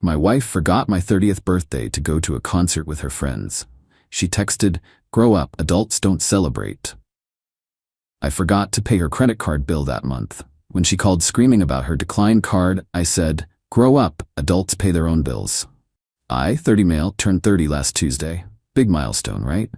My wife forgot my 30th birthday to go to a concert with her friends. She texted, "Grow up, adults don't celebrate." I forgot to pay her credit card bill that month. When she called screaming about her declined card, I said, "Grow up, adults pay their own bills." I, 30 male, turned 30 last Tuesday. Big milestone, right?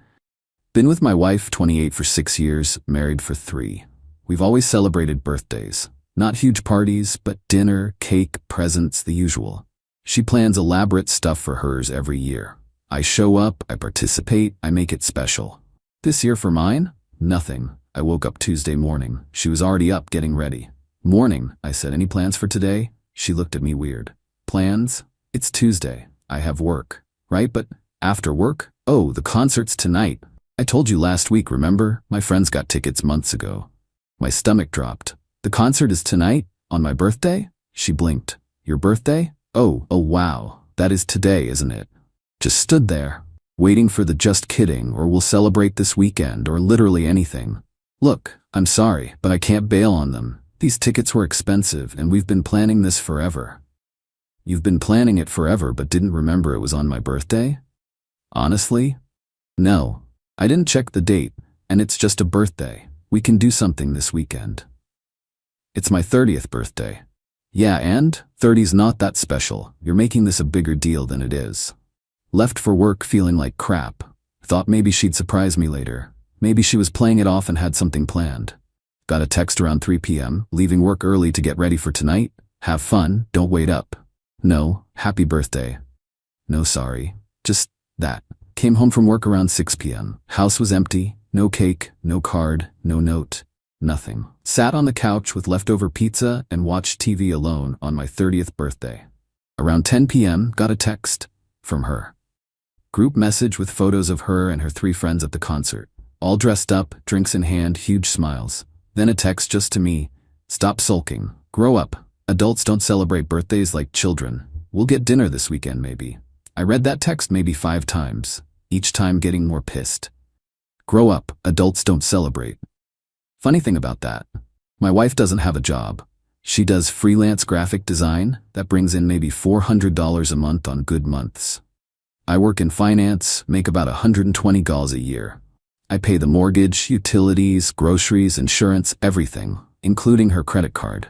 Been with my wife, 28, for 6 years, married for 3. We've always celebrated birthdays. Not huge parties, but dinner, cake, presents, the usual. She plans elaborate stuff for hers every year. I show up, I participate, I make it special. This year for mine? Nothing. I woke up Tuesday morning. She was already up getting ready. "Morning," I said. "Any plans for today?" She looked at me weird. "Plans? It's Tuesday. I have work." "Right, but after work?" "Oh, the concert's tonight. I told you last week, remember? My friends got tickets months ago." My stomach dropped. "The concert is tonight? On my birthday?" She blinked. "Your birthday? Oh wow. That is today, isn't it?" Just stood there, waiting for the "just kidding" or "we'll celebrate this weekend" or literally anything. "Look, I'm sorry, but I can't bail on them. These tickets were expensive and we've been planning this forever." "You've been planning it forever but didn't remember it was on my birthday?" "Honestly? No. I didn't check the date, and it's just a birthday. We can do something this weekend." "It's my 30th birthday." "Yeah, and 30's not that special. You're making this a bigger deal than it is." Left for work feeling like crap. Thought maybe she'd surprise me later. Maybe she was playing it off and had something planned. Got a text around 3 p.m, leaving work early to get ready for tonight. "Have fun, don't wait up." No, "Happy birthday." No, sorry. Just that. Came home from work around 6 p.m. House was empty. No cake, no card, no note. Nothing. Sat on the couch with leftover pizza and watched TV alone on my 30th birthday. Around 10 p.m, got a text from her. Group message with photos of her and her 3 friends at the concert. All dressed up, drinks in hand, huge smiles. Then a text just to me. "Stop sulking. Grow up. Adults don't celebrate birthdays like children. We'll get dinner this weekend maybe." I read that text maybe 5 times, each time getting more pissed. Grow up, adults don't celebrate. Funny thing about that, my wife doesn't have a job. She does freelance graphic design that brings in maybe $400 a month on good months. I work in finance, make about $120 a year. I pay the mortgage, utilities, groceries, insurance, everything, including her credit card.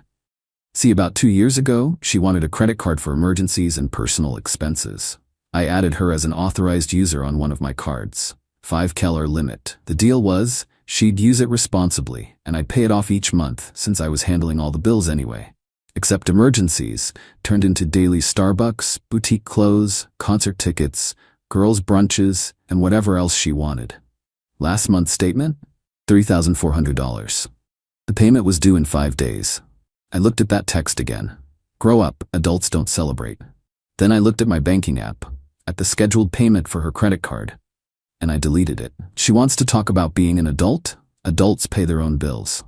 See, about 2 years ago, she wanted a credit card for emergencies and personal expenses. I added her as an authorized user on one of my cards. $5 limit. The deal was, she'd use it responsibly, and I'd pay it off each month since I was handling all the bills anyway. Except emergencies turned into daily Starbucks, boutique clothes, concert tickets, girls' brunches, and whatever else she wanted. Last month's statement? $3,400. The payment was due in 5 days. I looked at that text again. Grow up, adults don't celebrate. Then I looked at my banking app, at the scheduled payment for her credit card, and I deleted it. She wants to talk about being an adult? Adults pay their own bills.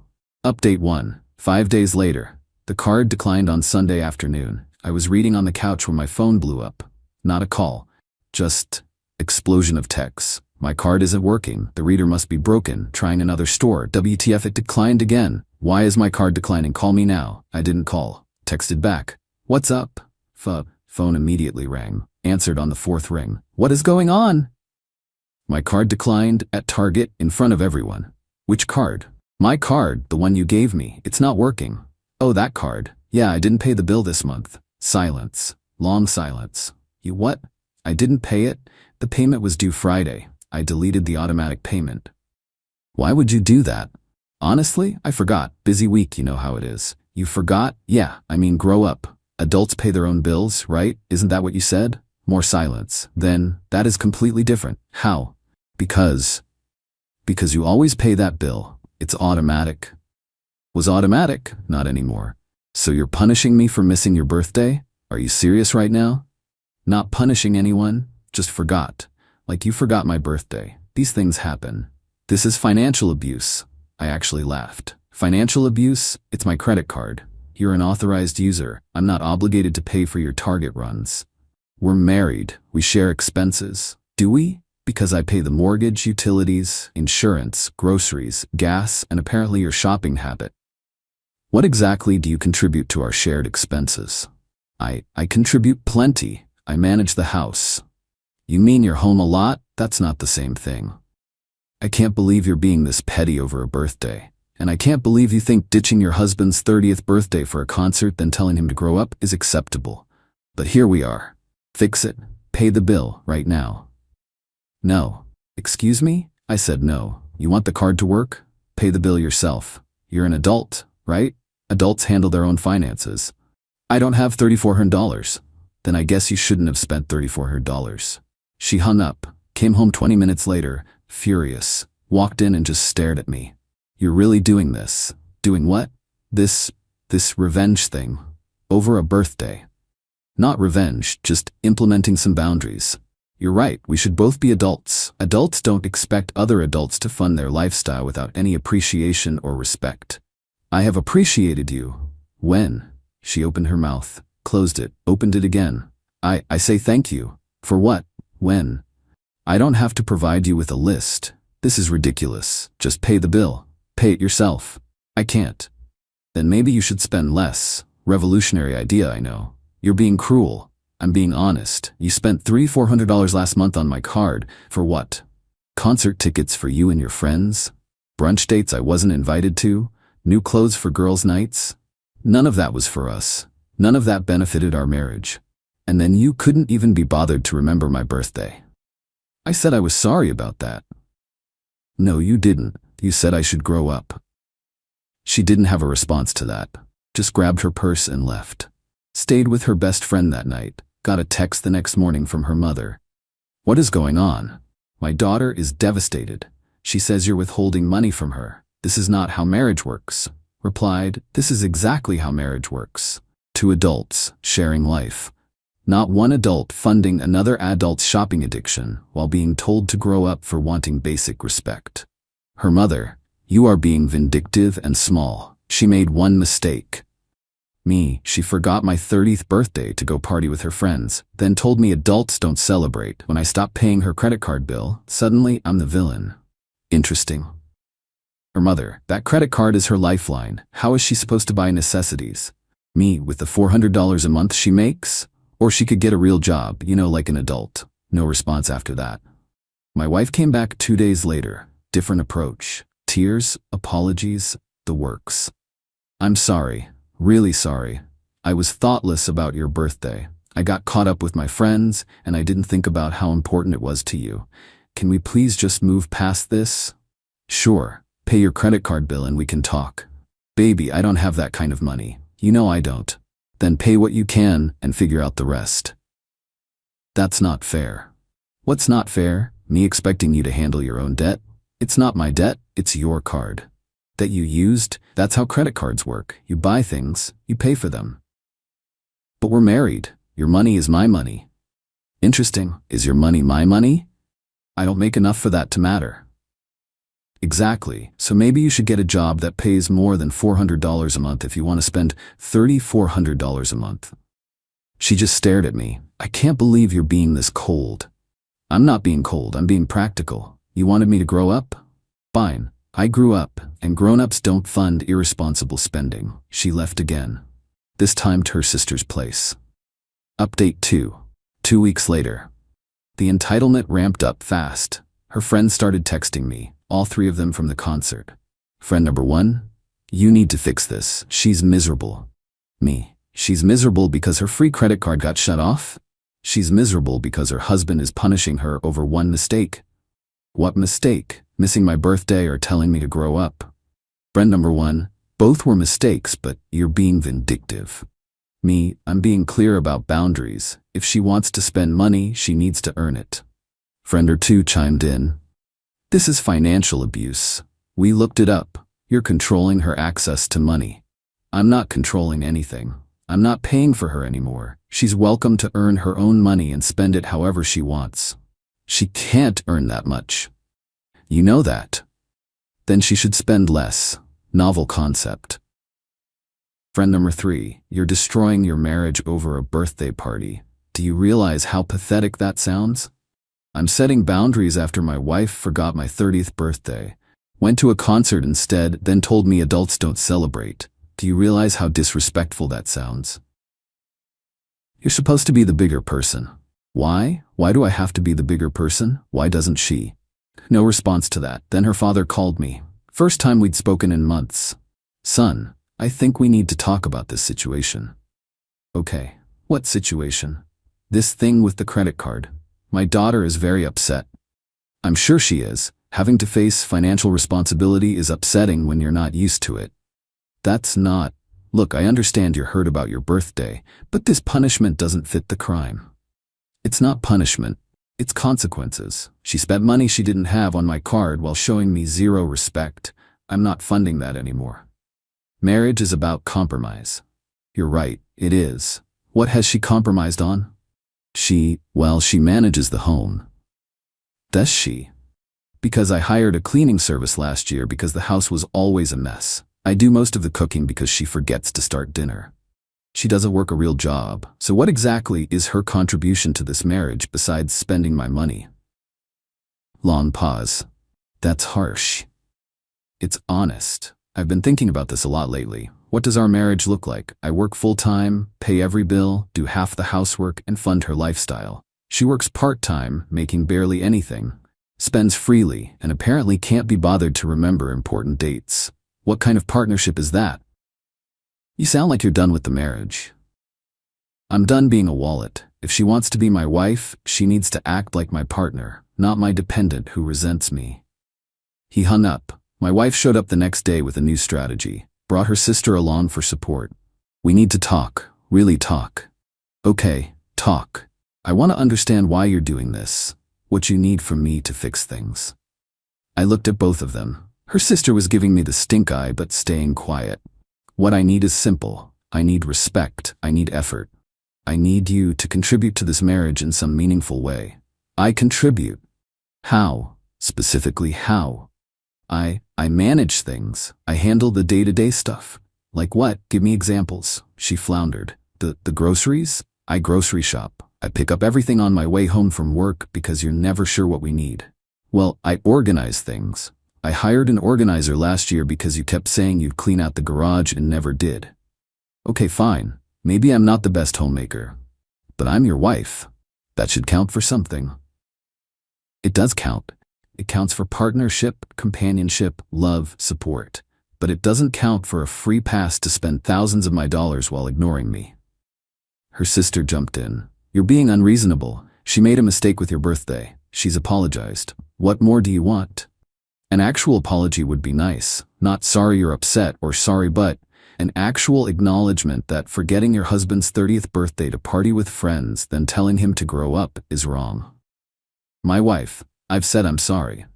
Update 1. 5 days later. The card declined on Sunday afternoon. I was reading on the couch when my phone blew up. Not a call. Just explosion of texts. My card isn't working. The reader must be broken. Trying another store. WTF, it declined again. Why is my card declining? Call me now. I didn't call. Texted back. What's up? Phone immediately rang. Answered on the 4th ring. What is going on? My card declined at Target in front of everyone. Which card? My card, the one you gave me. It's not working. Oh, that card. Yeah, I didn't pay the bill this month. Silence. Long silence. You what? I didn't pay it. The payment was due Friday. I deleted the automatic payment. Why would you do that? Honestly, I forgot. Busy week, you know how it is. You forgot? Yeah, I mean grow up. Adults pay their own bills, right? Isn't that what you said? More silence. Then, that is completely different. How? Because you always pay that bill. It's automatic. Was automatic, not anymore. So you're punishing me for missing your birthday? Are you serious right now? Not punishing anyone, just forgot. Like you forgot my birthday. These things happen. This is financial abuse. I actually laughed. Financial abuse? It's my credit card. You're an authorized user. I'm not obligated to pay for your Target runs. We're married. We share expenses. Do we? Because I pay the mortgage, utilities, insurance, groceries, gas, and apparently your shopping habit. What exactly do you contribute to our shared expenses? I contribute plenty. I manage the house. You mean you're home a lot? That's not the same thing. I can't believe you're being this petty over a birthday. And I can't believe you think ditching your husband's 30th birthday for a concert then telling him to grow up is acceptable. But here we are. Fix it. Pay the bill right now. No. Excuse me? I said no. You want the card to work? Pay the bill yourself. You're an adult, right? Adults handle their own finances. I don't have $3,400. Then I guess you shouldn't have spent $3,400. She hung up, came home 20 minutes later, furious, walked in and just stared at me. You're really doing this? Doing what? This revenge thing. Over a birthday. Not revenge, just implementing some boundaries. You're right, we should both be adults. Adults don't expect other adults to fund their lifestyle without any appreciation or respect. I have appreciated you. When? She opened her mouth, closed it, opened it again. I say thank you. For what? When? I don't have to provide you with a list. This is ridiculous. Just pay the bill. Pay it yourself. I can't. Then maybe you should spend less. Revolutionary idea, I know. You're being cruel. I'm being honest. You spent $300-400 last month on my card. For what? Concert tickets for you and your friends? Brunch dates I wasn't invited to? New clothes for girls' nights? None of that was for us. None of that benefited our marriage. And then you couldn't even be bothered to remember my birthday. I said I was sorry about that. No, you didn't. You said I should grow up. She didn't have a response to that. Just grabbed her purse and left. Stayed with her best friend that night. Got a text the next morning from her mother. What is going on? My daughter is devastated. She says you're withholding money from her. This is not how marriage works. Replied, this is exactly how marriage works. Two adults sharing life. Not one adult funding another adult's shopping addiction while being told to grow up for wanting basic respect. Her mother, you are being vindictive and small. She made one mistake. Me, she forgot my 30th birthday to go party with her friends, then told me adults don't celebrate. When I stopped paying her credit card bill, suddenly I'm the villain. Interesting. Her mother, that credit card is her lifeline. How is she supposed to buy necessities? Me, with the $400 a month she makes? Or she could get a real job, like an adult. No response after that. My wife came back 2 days later. Different approach. Tears, apologies, the works. I'm sorry. Really sorry. I was thoughtless about your birthday. I got caught up with my friends, and I didn't think about how important it was to you. Can we please just move past this? Sure. Pay your credit card bill and we can talk. Baby, I don't have that kind of money. You know I don't. Then pay what you can and figure out the rest. That's not fair. What's not fair? Me expecting you to handle your own debt? It's not my debt, it's your card. That you used, that's how credit cards work. You buy things, you pay for them. But we're married. Your money is my money. Interesting. Is your money my money? I don't make enough for that to matter. Exactly. So maybe you should get a job that pays more than $400 a month if you want to spend $3,400 a month. She just stared at me. I can't believe you're being this cold. I'm not being cold, I'm being practical. You wanted me to grow up? Fine. I grew up, and grown-ups don't fund irresponsible spending. She left again. This time to her sister's place. Update 2. 2 weeks later. The entitlement ramped up fast. Her friends started texting me, all 3 of them from the concert. Friend number 1, you need to fix this. She's miserable. Me. She's miserable because her free credit card got shut off? She's miserable because her husband is punishing her over one mistake. What mistake? Missing my birthday or telling me to grow up? Friend number 1, both were mistakes, but you're being vindictive. Me, I'm being clear about boundaries. If she wants to spend money, she needs to earn it. Friend or 2 chimed in. This is financial abuse. We looked it up. You're controlling her access to money. I'm not controlling anything. I'm not paying for her anymore. She's welcome to earn her own money and spend it however she wants. She can't earn that much. You know that. Then she should spend less. Novel concept. Friend number 3, you're destroying your marriage over a birthday party. Do you realize how pathetic that sounds? I'm setting boundaries after my wife forgot my 30th birthday. Went to a concert instead, then told me adults don't celebrate. Do you realize how disrespectful that sounds? You're supposed to be the bigger person. Why? Why do I have to be the bigger person? Why doesn't she? No response to that. Then her father called me. First time we'd spoken in months. Son, I think we need to talk about this situation. Okay, what situation? This thing with the credit card. My daughter is very upset. I'm sure she is. Having to face financial responsibility is upsetting when you're not used to it. That's not. Look, I understand you're hurt about your birthday, but this punishment doesn't fit the crime. It's not punishment. It's consequences. She spent money she didn't have on my card while showing me zero respect. I'm not funding that anymore. Marriage is about compromise. You're right, it is. What has she compromised on? She manages the home. Does she? Because I hired a cleaning service last year because the house was always a mess. I do most of the cooking because she forgets to start dinner. She doesn't work a real job, so what exactly is her contribution to this marriage besides spending my money? Long pause. That's harsh. It's honest. I've been thinking about this a lot lately. What does our marriage look like? I work full-time, pay every bill, do half the housework, and fund her lifestyle. She works part-time, making barely anything, spends freely, and apparently can't be bothered to remember important dates. What kind of partnership is that? You sound like you're done with the marriage. I'm done being a wallet. If she wants to be my wife, she needs to act like my partner, not my dependent who resents me. He hung up. My wife showed up the next day with a new strategy, brought her sister along for support. We need to talk, really talk. Okay, talk. I want to understand why you're doing this, what you need from me to fix things. I looked at both of them. Her sister was giving me the stink eye but staying quiet. What I need is simple. I need respect. I need effort. I need you to contribute to this marriage in some meaningful way. I contribute. How? Specifically how? I manage things. I handle the day-to-day stuff. Like what? Give me examples. She floundered. The groceries? I grocery shop. I pick up everything on my way home from work because you're never sure what we need. Well, I organize things. I hired an organizer last year because you kept saying you'd clean out the garage and never did. Okay, fine. Maybe I'm not the best homemaker. But I'm your wife. That should count for something. It does count. It counts for partnership, companionship, love, support. But it doesn't count for a free pass to spend thousands of my dollars while ignoring me. Her sister jumped in. You're being unreasonable. She made a mistake with your birthday. She's apologized. What more do you want? An actual apology would be nice. Not sorry you're upset or sorry but an actual acknowledgement that forgetting your husband's 30th birthday to party with friends, then telling him to grow up, is wrong. My wife, I've said I'm sorry.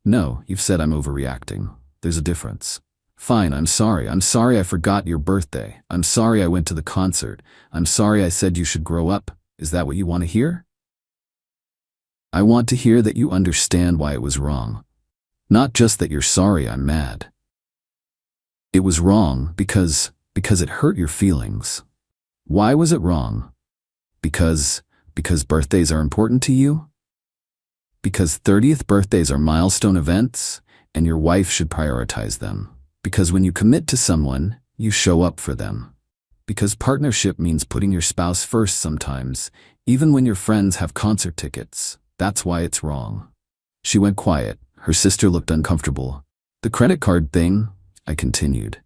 No, you've said I'm overreacting. There's a difference. Fine, I'm sorry. I'm sorry I forgot your birthday. I'm sorry I went to the concert. I'm sorry I said you should grow up. Is that what you want to hear? I want to hear that you understand why it was wrong. Not just that you're sorry I'm mad. It was wrong because it hurt your feelings. Why was it wrong? Because birthdays are important to you? Because 30th birthdays are milestone events, and your wife should prioritize them. Because when you commit to someone, you show up for them. Because partnership means putting your spouse first sometimes, even when your friends have concert tickets. That's why it's wrong. She went quiet. Her sister looked uncomfortable. The credit card thing, I continued.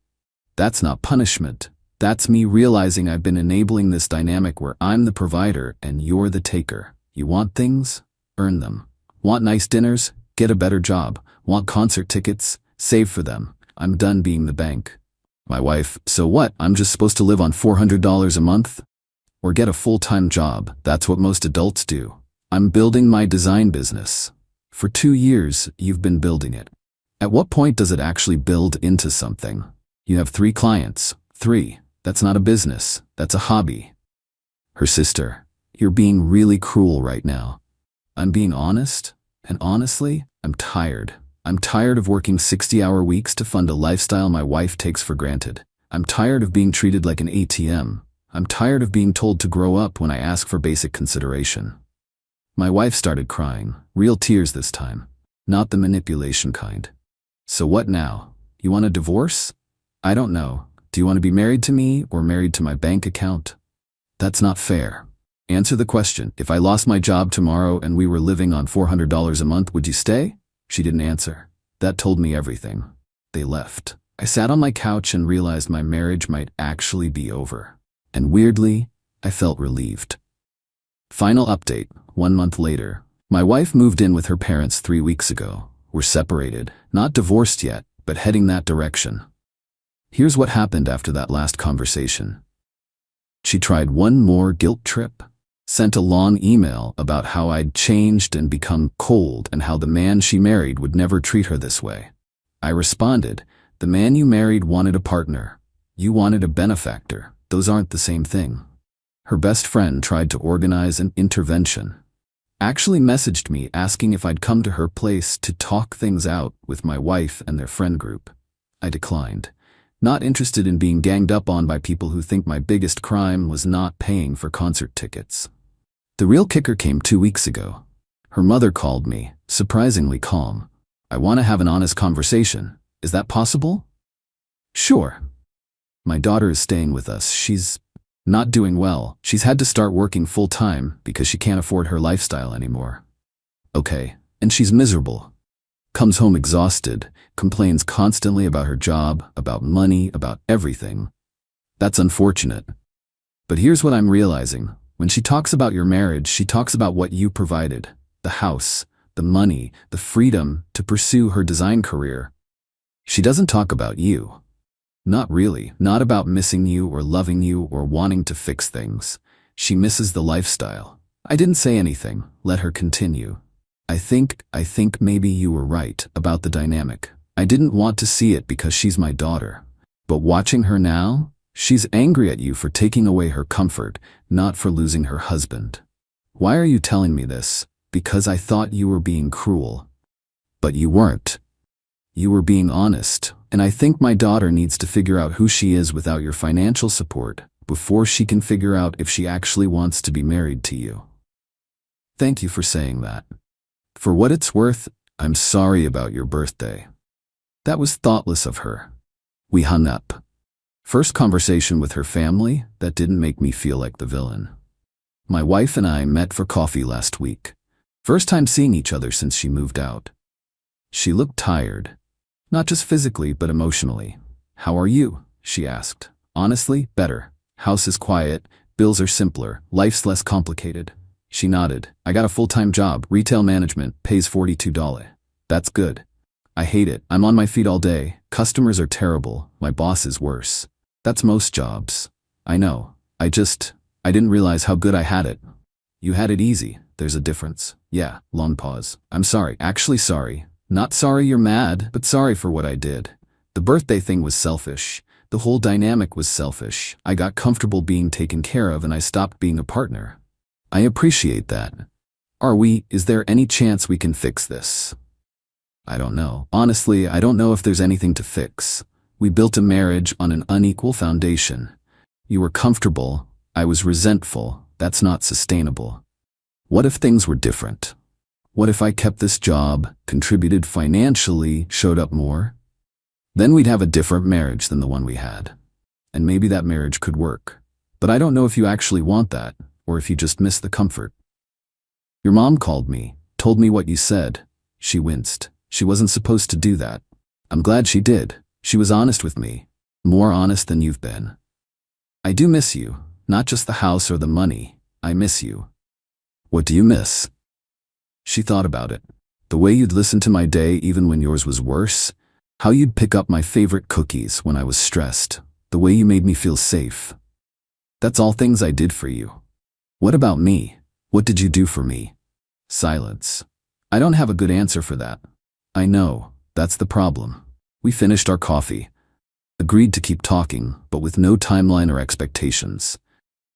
That's not punishment. That's me realizing I've been enabling this dynamic where I'm the provider and you're the taker. You want things? Earn them. Want nice dinners? Get a better job. Want concert tickets? Save for them. I'm done being the bank. My wife, so what? I'm just supposed to live on $400 a month? Or get a full-time job. That's what most adults do. I'm building my design business. For 2 years, you've been building it. At what point does it actually build into something? You have 3 clients. 3. That's not a business. That's a hobby. Her sister, you're being really cruel right now. I'm being honest, and honestly, I'm tired. I'm tired of working 60-hour weeks to fund a lifestyle my wife takes for granted. I'm tired of being treated like an ATM. I'm tired of being told to grow up when I ask for basic consideration. My wife started crying, real tears this time, not the manipulation kind. So what now? You want a divorce? I don't know. Do you want to be married to me or married to my bank account? That's not fair. Answer the question. If I lost my job tomorrow and we were living on $400 a month, would you stay? She didn't answer. That told me everything. They left. I sat on my couch and realized my marriage might actually be over. And weirdly, I felt relieved. Final update. 1 month later. My wife moved in with her parents 3 weeks ago. We're separated. Not divorced yet, but heading that direction. Here's what happened after that last conversation. She tried one more guilt trip. Sent a long email about how I'd changed and become cold and how the man she married would never treat her this way. I responded, the man you married wanted a partner. You wanted a benefactor. Those aren't the same thing. Her best friend tried to organize an intervention. Actually messaged me asking if I'd come to her place to talk things out with my wife and their friend group. I declined. Not interested in being ganged up on by people who think my biggest crime was not paying for concert tickets. The real kicker came 2 weeks ago. Her mother called me, surprisingly calm. I want to have an honest conversation. Is that possible? Sure. My daughter is staying with us. She's not doing well. She's had to start working full-time because she can't afford her lifestyle anymore. Okay, and she's miserable. Comes home exhausted, complains constantly about her job, about money, about everything. That's unfortunate. But here's what I'm realizing. When she talks about your marriage, she talks about what you provided. The house, the money, the freedom to pursue her design career. She doesn't talk about you. Not really. Not about missing you or loving you or wanting to fix things. She misses the lifestyle. I didn't say anything. Let her continue. I think maybe you were right about the dynamic. I didn't want to see it because she's my daughter. But watching her now, she's angry at you for taking away her comfort, not for losing her husband. Why are you telling me this? Because I thought you were being cruel. But you weren't. You were being honest, and I think my daughter needs to figure out who she is without your financial support before she can figure out if she actually wants to be married to you. Thank you for saying that. For what it's worth, I'm sorry about your birthday. That was thoughtless of her. We hung up. First conversation with her family, that didn't make me feel like the villain. My wife and I met for coffee last week. First time seeing each other since she moved out. She looked tired. Not just physically, but emotionally. How are you? She asked. Honestly, better. House is quiet, bills are simpler, life's less complicated. She nodded. I got a full-time job, retail management, pays $42. That's good. I hate it. I'm on my feet all day. Customers are terrible. My boss is worse. That's most jobs. I know. I didn't realize how good I had it. You had it easy. There's a difference. Yeah, long pause. I'm sorry. Actually sorry. Not sorry you're mad, but sorry for what I did. The birthday thing was selfish. The whole dynamic was selfish. I got comfortable being taken care of and I stopped being a partner. I appreciate that. Is there any chance we can fix this? I don't know. Honestly, I don't know if there's anything to fix. We built a marriage on an unequal foundation. You were comfortable. I was resentful. That's not sustainable. What if things were different? What if I kept this job, contributed financially, showed up more? Then we'd have a different marriage than the one we had. And maybe that marriage could work. But I don't know if you actually want that, or if you just miss the comfort. Your mom called me, told me what you said. She winced. She wasn't supposed to do that. I'm glad she did. She was honest with me. More honest than you've been. I do miss you. Not just the house or the money. I miss you. What do you miss? She thought about it. The way you'd listen to my day even when yours was worse. How you'd pick up my favorite cookies when I was stressed. The way you made me feel safe. That's all things I did for you. What about me? What did you do for me? Silence. I don't have a good answer for that. I know. That's the problem. We finished our coffee. Agreed to keep talking, but with no timeline or expectations.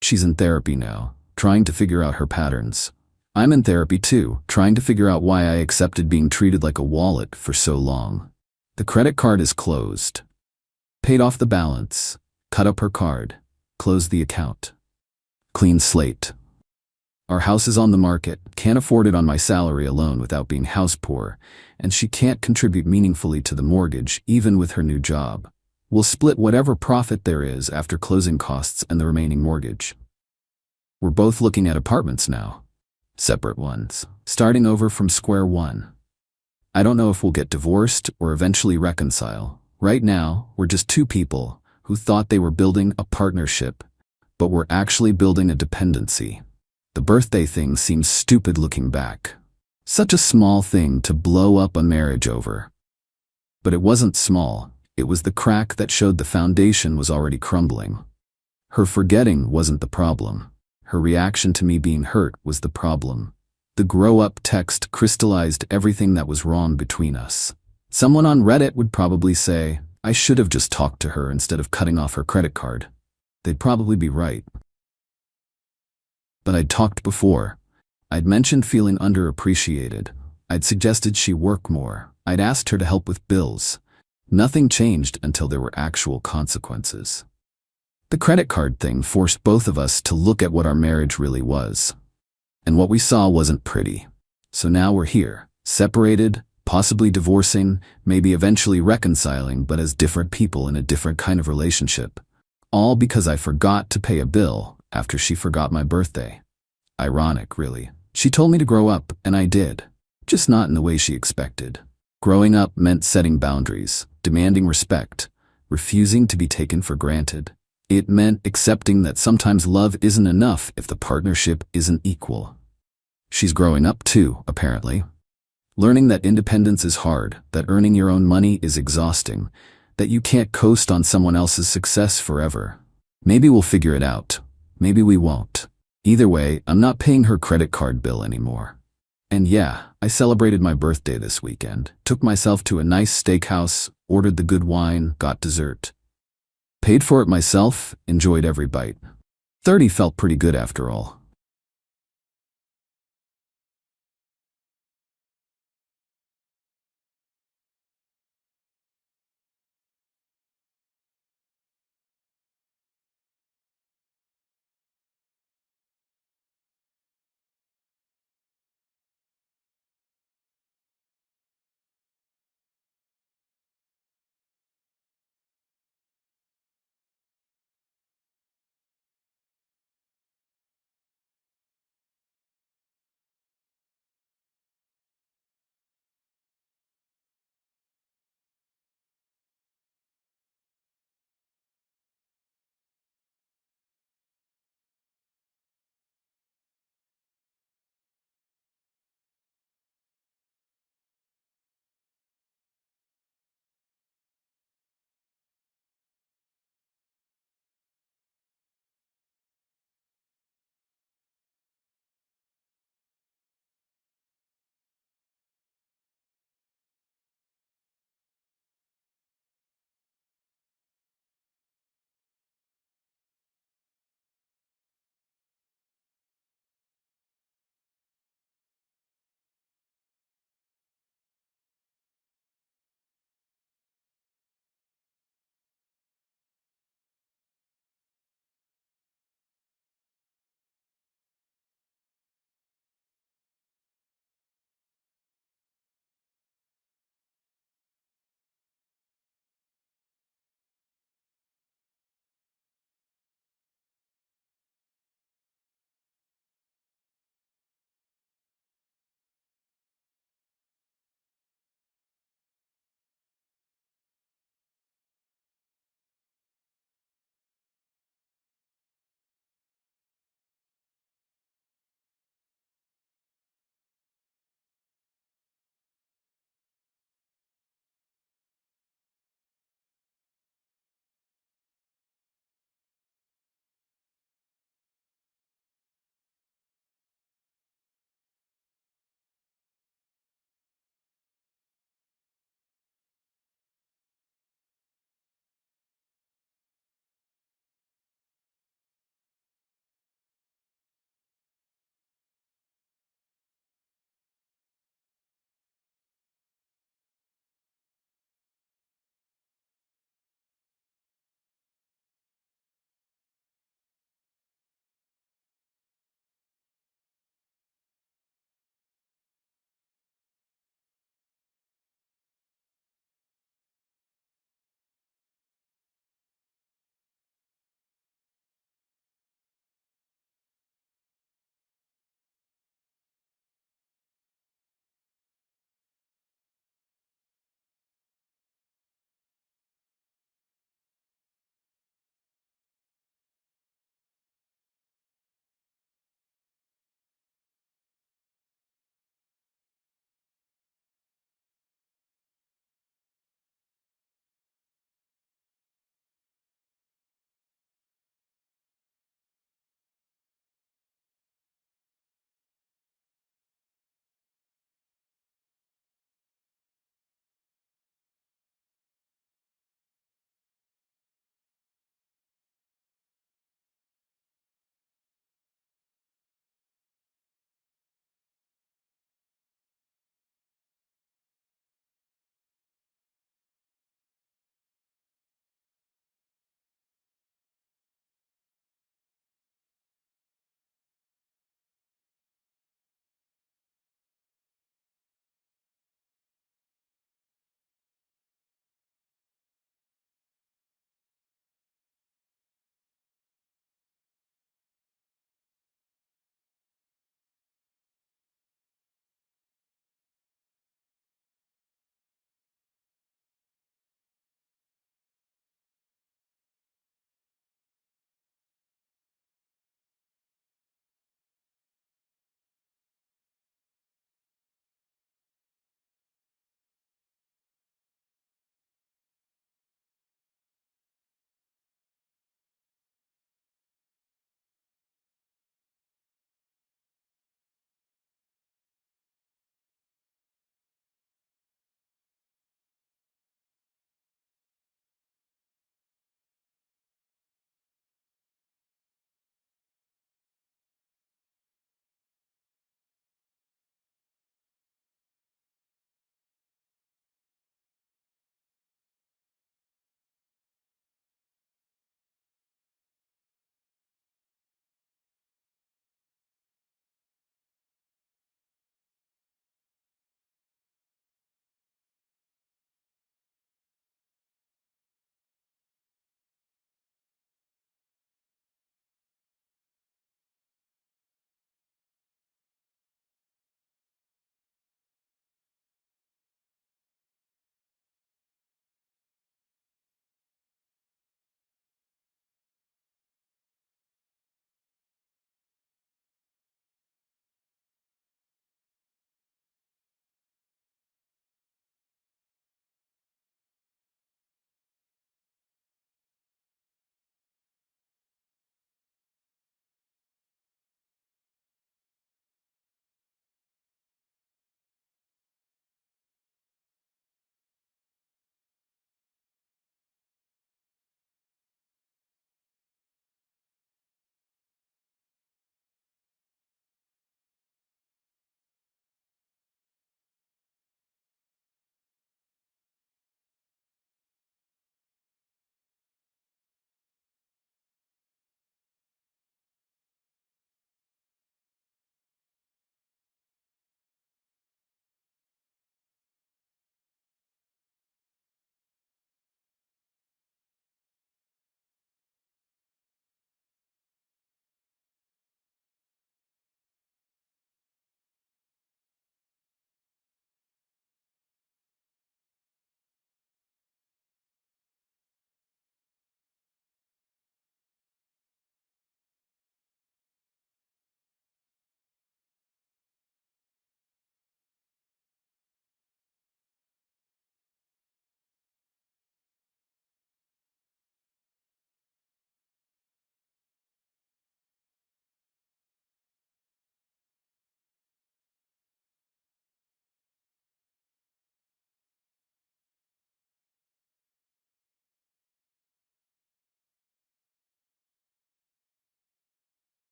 She's in therapy now, trying to figure out her patterns. I'm in therapy too, trying to figure out why I accepted being treated like a wallet for so long. The credit card is closed. Paid off the balance. Cut up her card. Closed the account. Clean slate. Our house is on the market, can't afford it on my salary alone without being house poor, and she can't contribute meaningfully to the mortgage even with her new job. We'll split whatever profit there is after closing costs and the remaining mortgage. We're both looking at apartments now. Separate ones. Starting over from square one. I don't know if we'll get divorced or eventually reconcile. Right now, we're just two people who thought they were building a partnership, but we're actually building a dependency. The birthday thing seems stupid looking back. Such a small thing to blow up a marriage over. But it wasn't small. It was the crack that showed the foundation was already crumbling. Her forgetting wasn't the problem. Her reaction to me being hurt was the problem. The grow-up text crystallized everything that was wrong between us. Someone on Reddit would probably say, I should have just talked to her instead of cutting off her credit card. They'd probably be right. But I'd talked before. I'd mentioned feeling underappreciated. I'd suggested she work more. I'd asked her to help with bills. Nothing changed until there were actual consequences. The credit card thing forced both of us to look at what our marriage really was. And what we saw wasn't pretty. So now we're here, separated, possibly divorcing, maybe eventually reconciling, but as different people in a different kind of relationship. All because I forgot to pay a bill after she forgot my birthday. Ironic, really. She told me to grow up, and I did. Just not in the way she expected. Growing up meant setting boundaries, demanding respect, refusing to be taken for granted. It meant accepting that sometimes love isn't enough if the partnership isn't equal. She's growing up too, apparently. Learning that independence is hard, that earning your own money is exhausting, that you can't coast on someone else's success forever. Maybe we'll figure it out. Maybe we won't. Either way, I'm not paying her credit card bill anymore. And yeah, I celebrated my birthday this weekend. Took myself to a nice steakhouse, ordered the good wine, got dessert. Paid for it myself, enjoyed every bite. 30 felt pretty good after all.